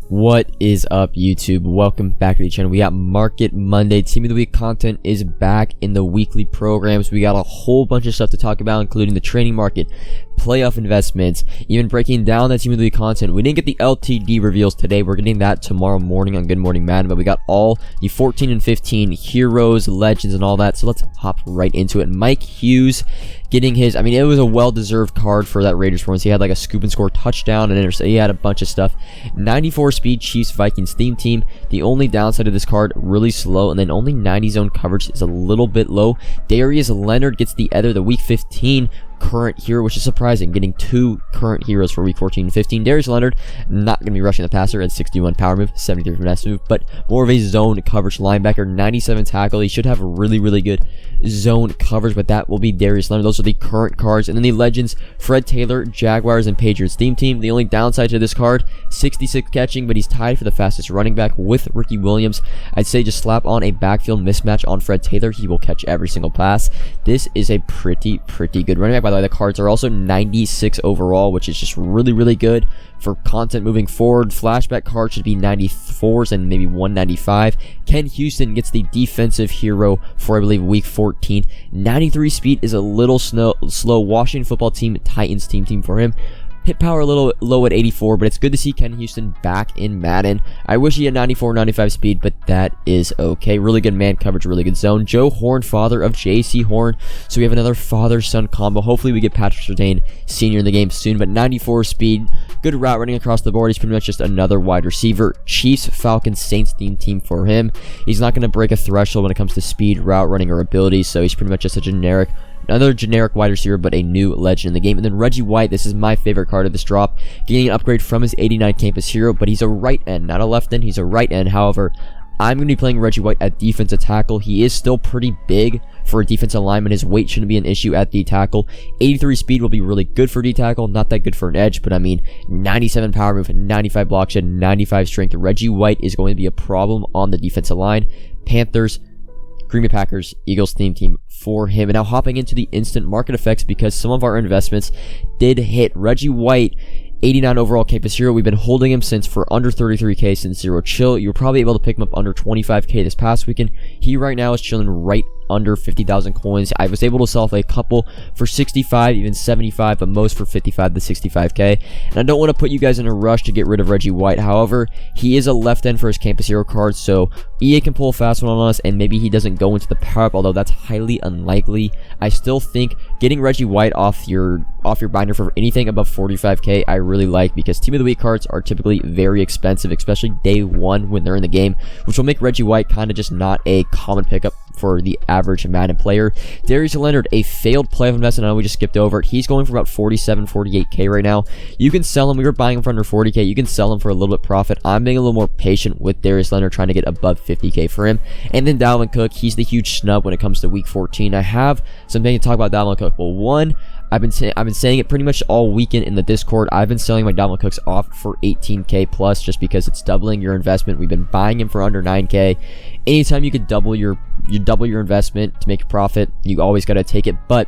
What is up, YouTube? Welcome back to the channel. We got Market Monday. Team of the Week content is back in the weekly programs. We got a whole bunch of stuff to talk about, including the trading market, playoff investments, even breaking down that Team of the Week content. We didn't get the LTD reveals today. We're getting that tomorrow morning on Good Morning Madden, but we got all the 14 and 15 heroes, legends, and all that. So let's hop right into it. Mike Hughes getting his, it was a well-deserved card for that Raiders performance. He had like a scoop and score touchdown, and he had a bunch of stuff. 94 speed Chiefs Vikings theme team. The only downside of this card, really slow, and then only 90 zone coverage is a little bit low. Darius Leonard gets the week 15 current hero, which is surprising, getting two current heroes for week 14 and 15. Darius Leonard not going to be rushing the passer at 61 power move, 73 finesse move, but more of a zone coverage linebacker. 97 tackle. He should have really good zone coverage, but that will be Darius Leonard. Those are the current cards. And then the legends, Fred Taylor, Jaguars and Patriots theme team. The only downside to this card, 66 catching, but he's tied for the fastest running back with Ricky Williams. I'd say just slap on a backfield mismatch on Fred Taylor. He will catch every single pass. This is a pretty good running back. By the way, the cards are also 96 overall, which is just really good for content moving forward. Flashback cards should be 94s and maybe 195. Ken Houston gets the defensive hero for, I believe, week 14. 93 speed is a little slow. Washington football team, Titans team for him. Hit power a little low at 84, but it's good to see Ken Houston back in Madden. I wish he had 94, 95 speed, but that is okay. Really good man coverage, really good zone. Joe Horn, father of J.C. Horn. So we have another father-son combo. Hopefully we get Patrick Surtain Sr. in the game soon, but 94 speed. Good route running across the board. He's pretty much just another wide receiver. Chiefs, Falcons, Saints team for him. He's not going to break a threshold when it comes to speed, route running, or abilities, so he's pretty much just another generic wide receiver, but a new legend in the game. And then Reggie White, this is my favorite card of this drop, getting an upgrade from his 89 campus hero, but he's a right end, not a left end. He's a right end. However, I'm going to be playing Reggie White at defensive tackle. He is still pretty big for a defensive lineman. His weight shouldn't be an issue at D tackle. 83 speed will be really good for D tackle, not that good for an edge, but 97 power move, 95 block shed, 95 strength. Reggie White is going to be a problem on the defensive line. Panthers, Green Bay Packers, Eagles theme team for him. And now hopping into the instant market effects, because some of our investments did hit. Reggie White, 89 overall campus hero. We've been holding him for under 33k since Zero Chill. You were probably able to pick him up under 25k this past weekend. He right now is chilling right under 50,000 coins. I was able to sell off a couple for 65, even 75, but most for 55 to 65k. And I don't want to put you guys in a rush to get rid of Reggie White. However, he is a left end for his campus hero card, so EA can pull a fast one on us, and maybe he doesn't go into the power up, although that's highly unlikely. I still think getting Reggie White off your binder for anything above 45k I really like, because Team of the Week cards are typically very expensive, especially day one when they're in the game, which will make Reggie White kind of just not a common pickup for the average Madden player. Darius Leonard, a failed playoff investment. I know we just skipped over it. He's going for about 47, 48k right now. You can sell him. We were buying him for under 40k. You can sell him for a little bit profit. I'm being a little more patient with Darius Leonard, trying to get above 50k for him. And then Dalvin Cook, he's the huge snub when it comes to week 14. I have something to talk about Dalvin Cook. Well, one, I've been saying it pretty much all weekend in the Discord. I've been selling my Dalvin Cooks off for 18k plus, just because it's doubling your investment. We've been buying him for under 9k. Anytime you could double your investment to make a profit, you always got to take it. But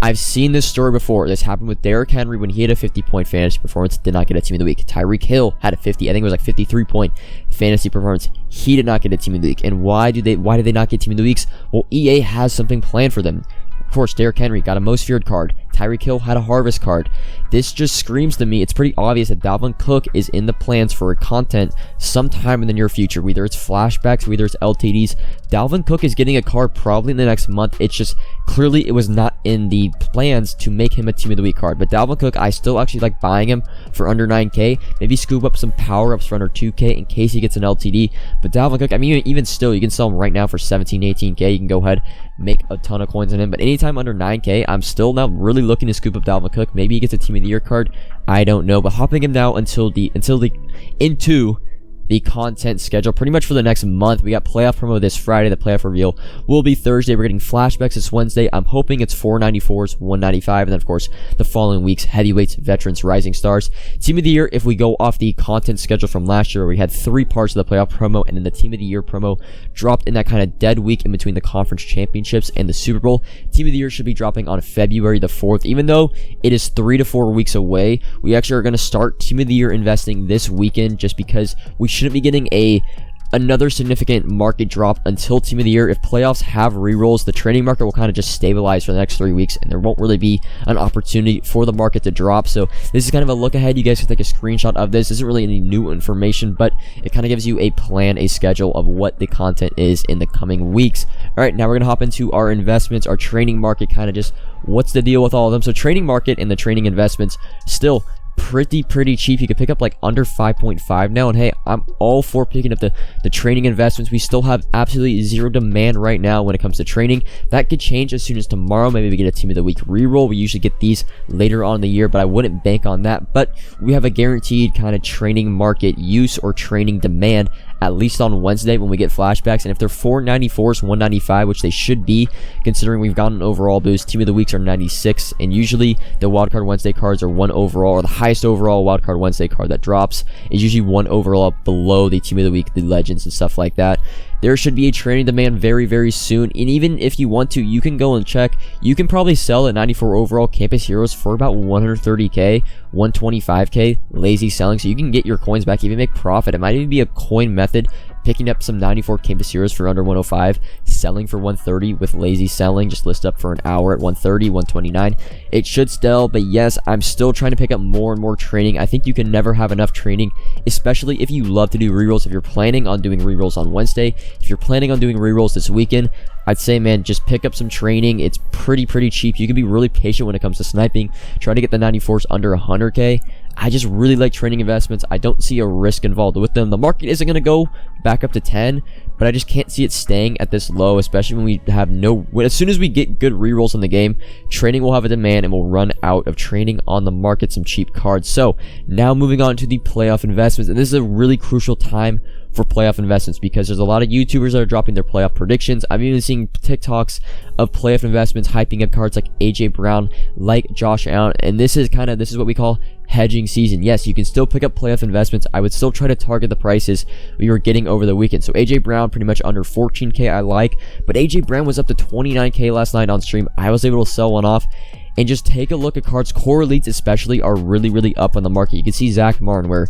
I've seen this story before. This happened with Derrick Henry when he had a 50-point fantasy performance, did not get a team of the week. Tyreek Hill had a 53-point fantasy performance. He did not get a team of the week. And why did they not get team of the weeks? Well, EA has something planned for them. Of course, Derrick Henry got a most feared card. Tyreek Hill had a harvest card. This just screams to me, it's pretty obvious that Dalvin Cook is in the plans for content sometime in the near future. Whether it's flashbacks, whether it's LTDs. Dalvin Cook is getting a card probably in the next month. It's just clearly it was not in the plans to make him a Team of the Week card. But Dalvin Cook, I still actually like buying him for under 9k. Maybe scoop up some power-ups for under 2k in case he gets an LTD. But Dalvin Cook, even still, you can sell him right now for 17, 18k. You can go ahead, make a ton of coins on him. But anytime under 9k, I'm still now really looking to scoop up Dalvin Cook. Maybe he gets a Team of the Year card. I don't know. But hopping him now into the content schedule pretty much for the next month. We got playoff promo this Friday. The playoff reveal will be Thursday. We're getting flashbacks this Wednesday. I'm hoping it's 494s, 195, and then of course the following weeks, heavyweights, veterans, rising stars. Team of the year, if we go off the content schedule from last year, where we had 3 parts of the playoff promo, and then the team of the year promo dropped in that kind of dead week in between the conference championships and the Super Bowl. Team of the year should be dropping on February the 4th. Even though it is 3 to 4 weeks away, we actually are going to start team of the year investing this weekend, just because we shouldn't be getting another significant market drop until team of the year. If playoffs have rerolls, the trading market will kind of just stabilize for the next 3 weeks, and there won't really be an opportunity for the market to drop. So this is kind of a look ahead. You guys can take a screenshot of this. This isn't really any new information, but it kind of gives you a plan, a schedule of what the content is in the coming weeks. All right, now we're going to hop into our investments, our trading market, kind of just what's the deal with all of them. So trading market and the trading investments still pretty cheap. You could pick up like under 5.5 now, and hey, I'm all for picking up the trading investments. We still have absolutely zero demand right now when it comes to trading. That could change as soon as tomorrow. Maybe we get a team of the week reroll. We usually get these later on in the year, but I wouldn't bank on that. But we have a guaranteed kind of trading market use or trading demand, at least on Wednesday when we get flashbacks. And if they're 494s, 195, which they should be, considering we've gotten an overall boost. Team of the weeks are 96, and usually the wildcard Wednesday cards are 1 overall, or the highest overall wildcard Wednesday card that drops is usually 1 overall below the team of the week, the legends and stuff like that. There should be a trading demand very soon, and even if you want to, you can go and check. You can probably sell a 94 overall Campus Heroes for about 130k, 125k, lazy selling, so you can get your coins back, even make profit. It might even be a coin method, picking up some 94 Campus Heroes for under 105, selling for 130 with lazy selling. Just list up for an hour at 130, 129. It should still, but yes, I'm still trying to pick up more and more trading. I think you can never have enough trading, especially if you love to do rerolls. If you're planning on doing rerolls on Wednesday, if you're planning on doing rerolls this weekend, I'd say, man, just pick up some training. It's pretty cheap. You can be really patient when it comes to sniping. Try to get the 94s under 100k. I just really like trading investments. I don't see a risk involved with them. The market isn't going to go back up to 10, but I just can't see it staying at this low, especially when we have as soon as we get good rerolls in the game, trading will have a demand and we'll run out of trading on the market some cheap cards. So now moving on to the playoff investments, and this is a really crucial time for playoff investments because there's a lot of YouTubers that are dropping their playoff predictions. I'm even seeing TikToks of playoff investments hyping up cards like AJ Brown, like Josh Allen, and this is what we call hedging season. Yes, you can still pick up playoff investments. I would still try to target the prices we were getting over the weekend. So AJ Brown pretty much under 14k I like, but AJ Brown was up to 29k last night on stream. I was able to sell one off. And just take a look at cards. Core elites especially are really up on the market. You can see Zach Martin, where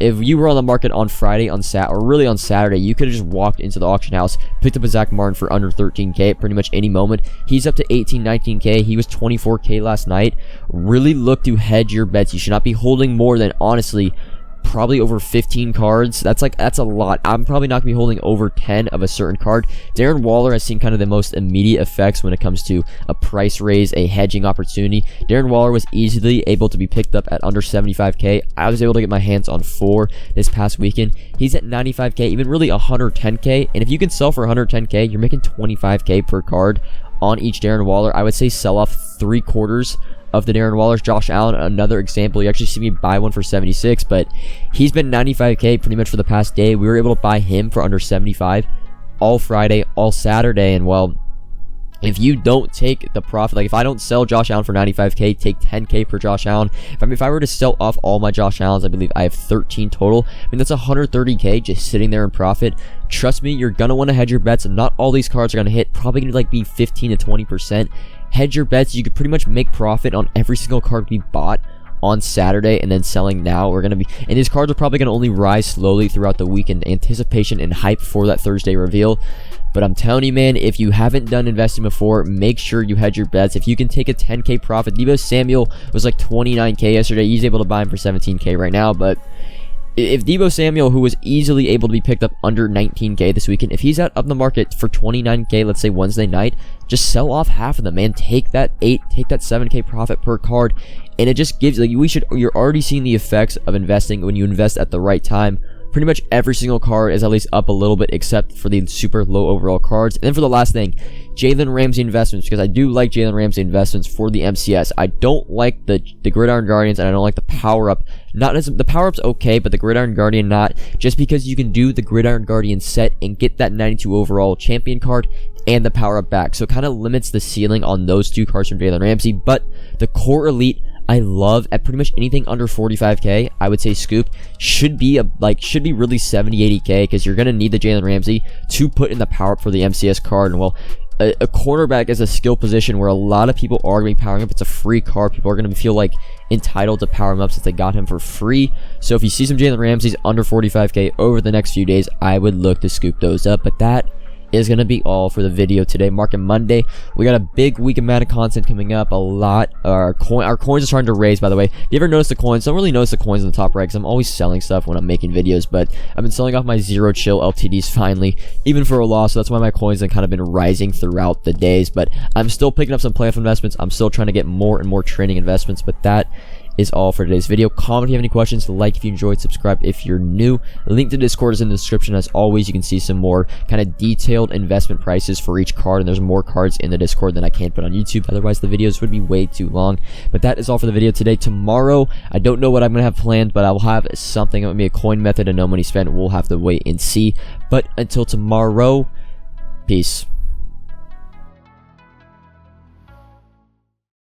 if you were on the market on Friday, on Saturday, you could have just walked into the auction house, picked up a Zach Martin for under 13k at pretty much any moment. He's up to 18, 19k. He was 24k last night. Really look to hedge your bets. You should not be holding more than, honestly, probably over 15 cards. That's a lot. I'm probably not gonna be holding over 10 of a certain card. Darren Waller has seen kind of the most immediate effects when it comes to a price raise, a hedging opportunity. Darren Waller was easily able to be picked up at under 75k. I was able to get my hands on 4 this past weekend. He's at 95k, even really 110k, and if you can sell for 110k, you're making 25k per card on each Darren Waller. I would say sell off 3/4 of the Darren Wallers. Josh Allen, another example. You actually see me buy one for 76, but he's been 95k pretty much for the past day. We were able to buy him for under 75 all Friday, all Saturday, and well, if you don't take the profit, like if I don't sell Josh Allen for 95k, take 10k per Josh Allen. If I were to sell off all my Josh Allens, I believe I have 13 total. I mean, that's 130k just sitting there in profit. Trust me, you're gonna want to hedge your bets. Not all these cards are gonna hit. Probably gonna be 15 to 20%. Hedge your bets. You could pretty much make profit on every single card we bought on Saturday and then selling now. And these cards are probably going to only rise slowly throughout the week in anticipation and hype for that Thursday reveal. But I'm telling you, man, if you haven't done investing before, make sure you hedge your bets. If you can take a 10k profit, Deebo Samuel was like 29k yesterday. He's able to buy him for 17k right now, but if Deebo Samuel, who was easily able to be picked up under 19k this weekend, if he's up in the market for 29k, let's say Wednesday night, just sell off half of them, man. Take that 7k profit per card, and it just gives, like, you're already seeing the effects of investing when you invest at the right time pretty much every single card is at least up a little bit, except for the super low overall cards. And then for the last thing, Jalen Ramsey investments, because I do like Jalen Ramsey investments for the MCS. I don't like the Gridiron Guardians, and I don't like the power-up. Not as the power-up's okay, but the Gridiron Guardian not, just because you can do the Gridiron Guardian set and get that 92 overall champion card and the power-up back. So it kind of limits the ceiling on those two cards from Jalen Ramsey. But the core elite, I love at pretty much anything under 45k. I would say Scoop should be really 70-80k, because you're gonna need the Jalen Ramsey to put in the power up for the MCS card. And well, a cornerback is a skill position where a lot of people are going to be powering up. It's a free card. People are going to feel like entitled to power him up since they got him for free. So if you see some Jalen Ramseys under 45k over the next few days, I would look to scoop those up. But that is going to be all for the video today. Market Monday. We got a big week of Madden content coming up. A lot. Our coins are starting to raise, by the way. If you ever notice the coins, don't really notice the coins in the top right, because I'm always selling stuff when I'm making videos, but I've been selling off my zero chill LTDs finally, even for a loss. So that's why my coins have kind of been rising throughout the days. But I'm still picking up some playoff investments. I'm still trying to get more and more training investments. But that is all for today's video. Comment if you have any questions, like if you enjoyed, subscribe if you're new. Link to Discord is in the description. As always, you can see some more kind of detailed investment prices for each card, and there's more cards in the Discord than I can put on YouTube. Otherwise, the videos would be way too long. But that is all for the video today. Tomorrow, I don't know what I'm going to have planned, but I will have something. It would be a coin method and no money spent. We'll have to wait and see. But until tomorrow, peace.